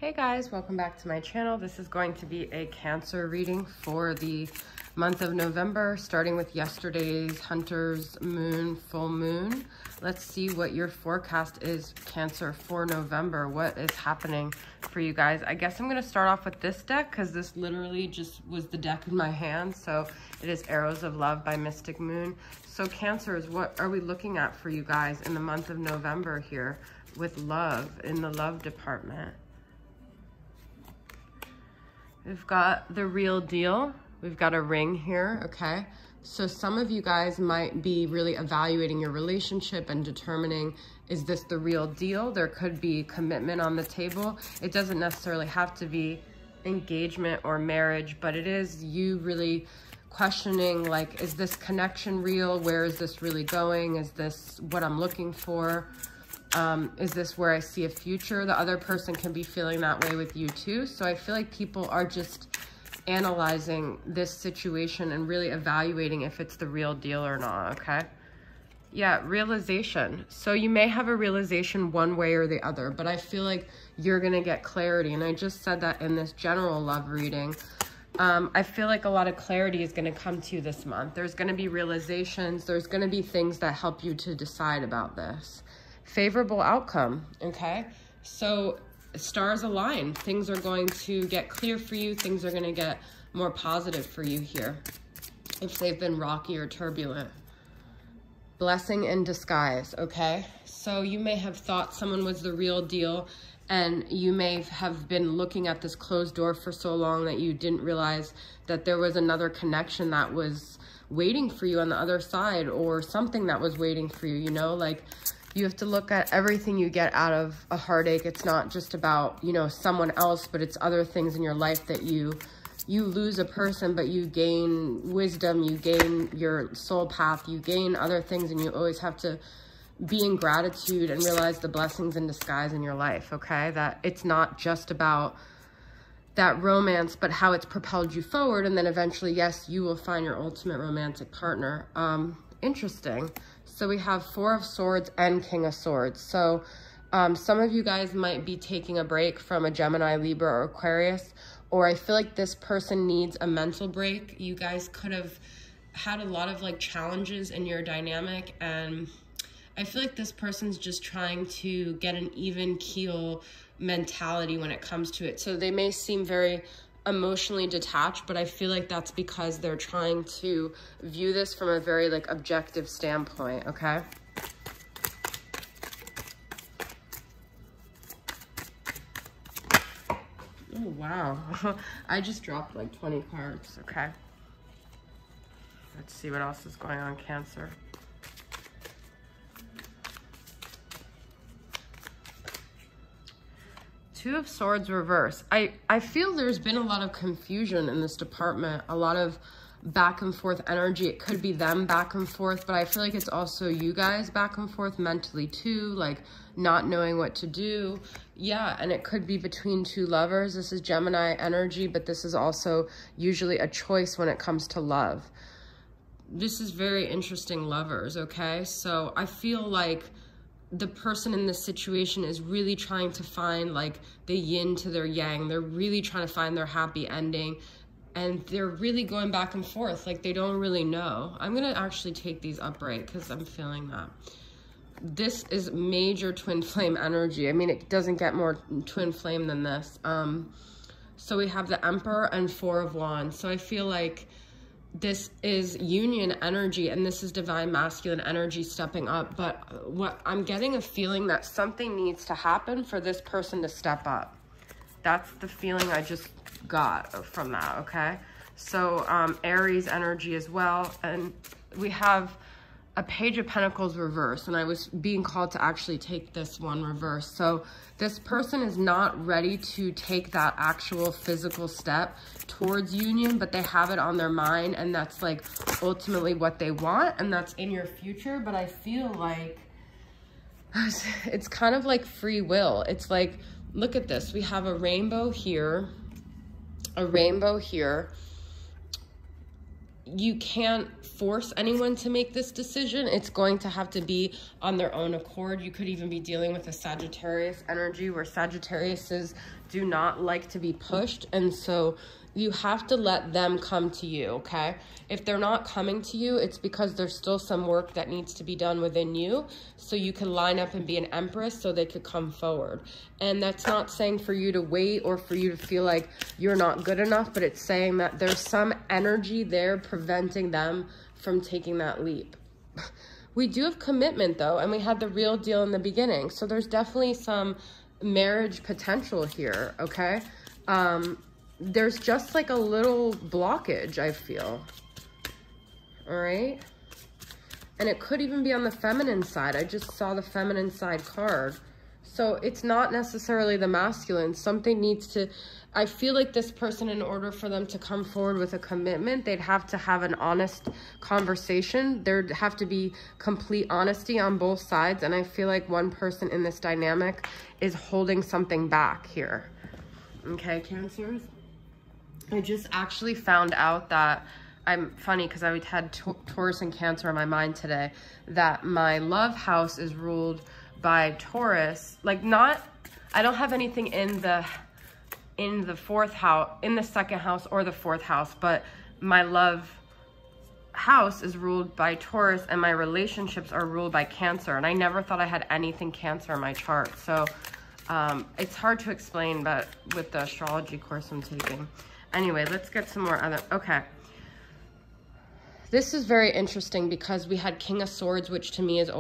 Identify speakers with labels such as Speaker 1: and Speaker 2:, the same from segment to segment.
Speaker 1: Hey guys, welcome back to my channel. This is going to be a Cancer reading for the month of November, starting with yesterday's Hunter's Moon, full moon. Let's see what your forecast is, Cancer, for November. What is happening for you guys? I guess I'm going to start off with this deck because this literally just was the deck in my hand. So it is Arrows of Love by Mystic Moon. So Cancers, what are we looking at for you guys in the month of November here with love, in the love department? We've got the real deal. We've got a ring here, okay? So some of you guys might be really evaluating your relationship and determining, is this the real deal? There could be commitment on the table. It doesn't necessarily have to be engagement or marriage, but it is you really questioning, like, is this connection real? Where is this really going? Is this what I'm looking for? Is this where I see a future? The other person can be feeling that way with you too. So I feel like people are just analyzing this situation and really evaluating if it's the real deal or not, okay? Yeah, realization. So you may have a realization one way or the other, but I feel like you're gonna get clarity. And I just said that in this general love reading. I feel like a lot of clarity is gonna come to you this month. There's gonna be realizations. There's gonna be things that help you to decide about this. Favorable outcome, okay? So stars align. Things are going to get clear for you. Things are going to get more positive for you here if they've been rocky or turbulent. Blessing in disguise, okay? So you may have thought someone was the real deal, and you may have been looking at this closed door for so long that you didn't realize that there was another connection that was waiting for you on the other side, or something that was waiting for you, you know? Like, you have to look at everything you get out of a heartache. It's not just about, you know, someone else, but it's other things in your life that you lose a person, but you gain wisdom, you gain your soul path, you gain other things, and you always have to be in gratitude and realize the blessings in disguise in your life, okay? That it's not just about that romance, but how it's propelled you forward, and then eventually, yes, you will find your ultimate romantic partner. Interesting. So we have Four of Swords and King of Swords. So some of you guys might be taking a break from a Gemini, Libra, or Aquarius, or I feel like this person needs a mental break. You guys could have had a lot of like challenges in your dynamic, and I feel like this person's just trying to get an even keel mentality when it comes to it. So they may seem very emotionally detached, but I feel like that's because they're trying to view this from a very like objective standpoint, okay? Oh, wow. I just dropped like 20 cards, okay? Let's see what else is going on, Cancer. Two of Swords reverse. I feel there's been a lot of confusion in this department, a lot of back and forth energy. It could be them back and forth, but I feel like it's also you guys back and forth mentally too, like not knowing what to do. Yeah, and it could be between two lovers. This is Gemini energy, but this is also usually a choice when it comes to love. This is very interesting, lovers, okay? So I feel like the person in this situation is really trying to find like the yin to their yang. They're really trying to find their happy ending, and they're really going back and forth. Like they don't really know. I'm going to actually take these upright because I'm feeling that. This is major twin flame energy. I mean, it doesn't get more twin flame than this. So we have the Emperor and Four of Wands. So I feel like this is union energy, and this is divine masculine energy stepping up. But what I'm getting a feeling that something needs to happen for this person to step up. That's the feeling I just got from that, okay? So Aries energy as well. And we have a Page of Pentacles reverse, and I was being called to actually take this one reverse. So this person is not ready to take that actual physical step towards union, but they have it on their mind, and that's like ultimately what they want, and that's in your future. But I feel like it's kind of like free will. It's like, look at this. We have a rainbow here, a rainbow here, you can't force anyone to make this decision. It's going to have to be on their own accord. You could even be dealing with a Sagittarius energy, where Sagittariuses do not like to be pushed. And so you have to let them come to you, okay? If they're not coming to you, it's because there's still some work that needs to be done within you, so you can line up and be an Empress so they could come forward. And that's not saying for you to wait or for you to feel like you're not good enough, but it's saying that there's some energy there preventing them from taking that leap. We do have commitment though, and we had the real deal in the beginning. So there's definitely some marriage potential here, okay? There's just like a little blockage, I feel. All right. And it could even be on the feminine side. I just saw the feminine side card. So it's not necessarily the masculine. Something needs to, I feel like this person, in order for them to come forward with a commitment, they'd have to have an honest conversation. There'd have to be complete honesty on both sides. And I feel like one person in this dynamic is holding something back here. Okay, Cancers? I just actually found out that, I'm funny because I had Taurus and Cancer in my mind today, that my love house is ruled by Taurus. Like, not, I don't have anything in the fourth house, in the second house or the fourth house, but my love house is ruled by Taurus and my relationships are ruled by Cancer. And I never thought I had anything Cancer in my chart. So it's hard to explain, but with the astrology course I'm taking. Anyway, let's get some more other, okay. This is very interesting because we had King of Swords, which to me is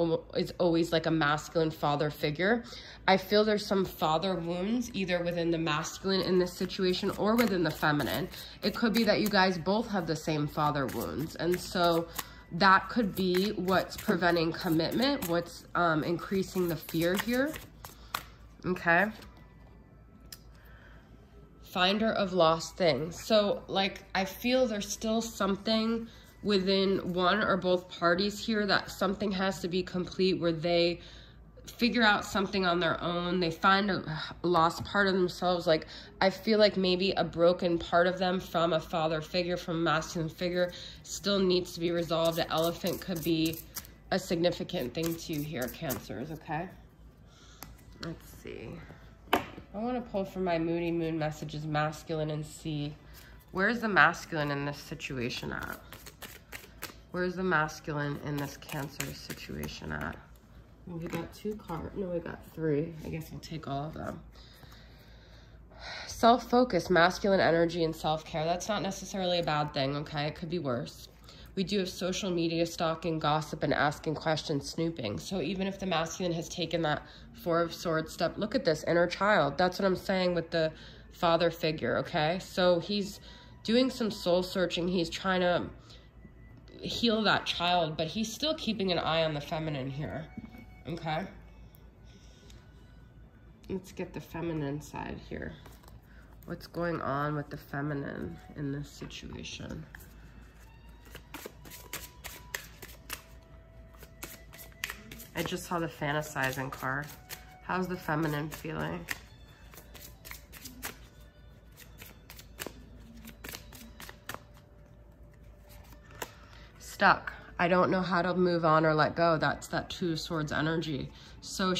Speaker 1: always like a masculine father figure. I feel there's some father wounds either within the masculine in this situation or within the feminine. It could be that you guys both have the same father wounds. And so that could be what's preventing commitment, what's increasing the fear here. Okay. Finder of lost things. So like, I feel there's still something within one or both parties here that something has to be complete, where they figure out something on their own. They find a lost part of themselves. Like, I feel like maybe a broken part of them from a father figure, from a masculine figure, still needs to be resolved. The elephant could be a significant thing to you here, Cancers, okay? Let's see. I want to pull from my Moody Moon messages, masculine, and see where's the masculine in this situation at? Where's the masculine in this Cancer situation at? Well, we got 2 cards. No, we got 3. I guess I'll take all of them. Self-focus, masculine energy, and self-care. That's not necessarily a bad thing, okay? It could be worse. We do have social media stalking, gossip, and asking questions, snooping. So even if the masculine has taken that 4 of Swords step, look at this, inner child. That's what I'm saying with the father figure, okay? So he's doing some soul searching. He's trying to heal that child, but he's still keeping an eye on the feminine here, okay? Let's get the feminine side here. What's going on with the feminine in this situation? I just saw the fantasizing card. How's the feminine feeling? Stuck. I don't know how to move on or let go. That's that 2 of Swords energy. So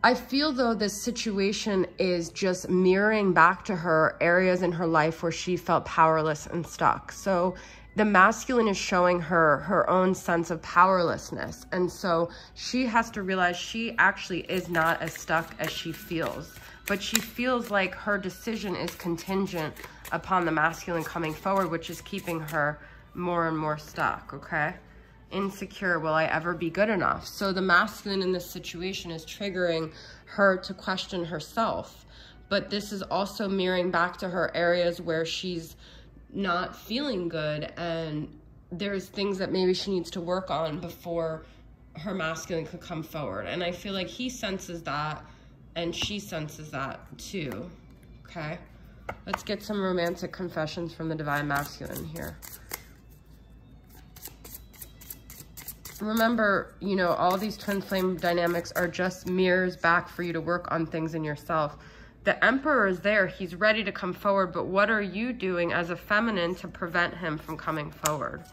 Speaker 1: I feel though this situation is just mirroring back to her areas in her life where she felt powerless and stuck. So the masculine is showing her her own sense of powerlessness. And so she has to realize she actually is not as stuck as she feels. But she feels like her decision is contingent upon the masculine coming forward, which is keeping her more and more stuck, okay? Insecure, will I ever be good enough? So the masculine in this situation is triggering her to question herself. But this is also mirroring back to her areas where she's not feeling good, and there's things that maybe she needs to work on before her masculine could come forward. And I feel like he senses that and she senses that too, okay? Let's get some romantic confessions from the Divine Masculine here. Remember, you know, all these twin flame dynamics are just mirrors back for you to work on things in yourself. The Emperor is there. He's ready to come forward, but what are you doing as a feminine to prevent him from coming forward?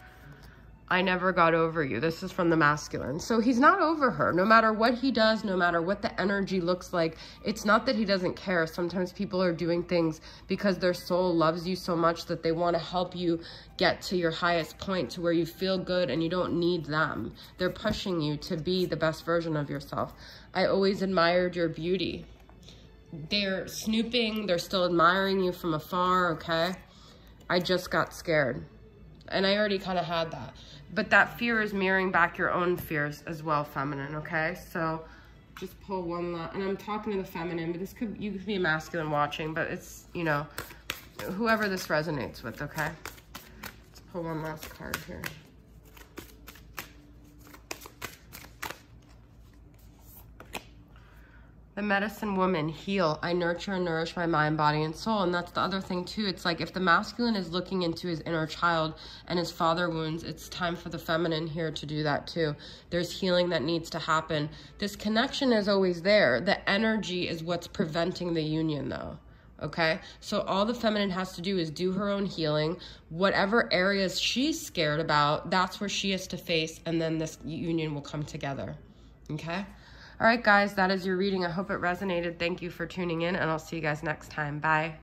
Speaker 1: I never got over you. This is from the masculine. So he's not over her. No matter what he does, no matter what the energy looks like, it's not that he doesn't care. Sometimes people are doing things because their soul loves you so much that they want to help you get to your highest point, to where you feel good and you don't need them. They're pushing you to be the best version of yourself. I always admired your beauty. They're snooping. They're still admiring you from afar, okay? I just got scared. And I already kind of had that. But that fear is mirroring back your own fears as well, feminine, okay? So just pull one last, and I'm talking to the feminine, but you could be a masculine watching, but it's, you know, whoever this resonates with, okay? Let's pull one last card here. The medicine woman, heal. I nurture and nourish my mind, body, and soul. And that's the other thing too. It's like if the masculine is looking into his inner child and his father wounds, it's time for the feminine here to do that too. There's healing that needs to happen. This connection is always there. The energy is what's preventing the union though. Okay, so all the feminine has to do is do her own healing. Whatever areas she's scared about, that's where she has to face, and then this union will come together. Okay. All right, guys, that is your reading. I hope it resonated. Thank you for tuning in, and I'll see you guys next time. Bye.